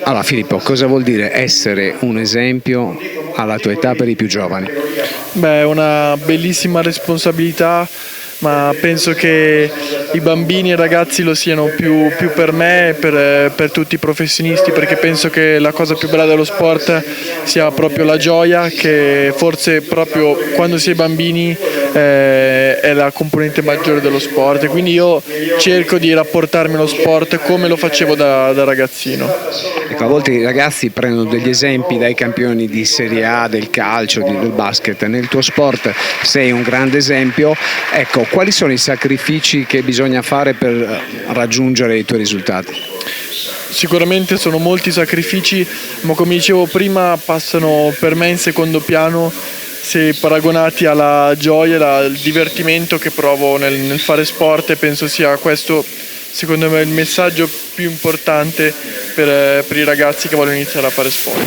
Allora Filippo, cosa vuol dire essere un esempio alla tua età per i più giovani? Beh, è una bellissima responsabilità, ma penso che i bambini e i ragazzi lo siano più per me e per tutti i professionisti, perché penso che la cosa più bella dello sport sia proprio la gioia, che forse proprio quando si è bambini è la componente maggiore dello sport, e quindi io cerco di rapportarmi allo sport come lo facevo da ragazzino. Ecco, a volte i ragazzi prendono degli esempi dai campioni di Serie A, del calcio, del basket. Nel tuo sport sei un grande esempio. Ecco, quali sono i sacrifici che bisogna fare per raggiungere i tuoi risultati? Sicuramente sono molti sacrifici, ma come dicevo prima passano per me in secondo piano se paragonati alla gioia e al divertimento che provo nel fare sport, e penso sia questo secondo me il messaggio più importante per i ragazzi che vogliono iniziare a fare sport.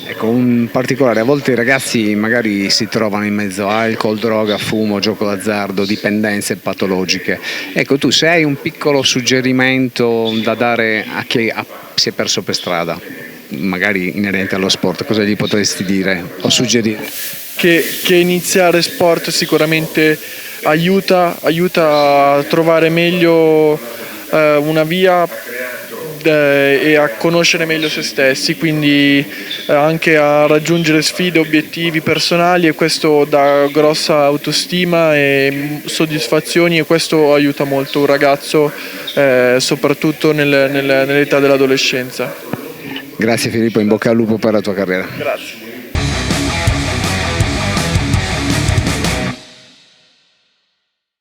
Ecco, un particolare, a volte i ragazzi magari si trovano in mezzo a alcol, droga, fumo, gioco d'azzardo, dipendenze patologiche. Ecco, tu se hai un piccolo suggerimento da dare a chi si è perso per strada, magari inerente allo sport, cosa gli potresti dire o suggerire? Che iniziare sport sicuramente aiuta a trovare meglio una via e a conoscere meglio se stessi, quindi anche a raggiungere sfide, obiettivi personali, e questo dà grossa autostima e soddisfazioni, e questo aiuta molto un ragazzo soprattutto nell'età dell'adolescenza. Grazie Filippo, in bocca al lupo per la tua carriera. Grazie.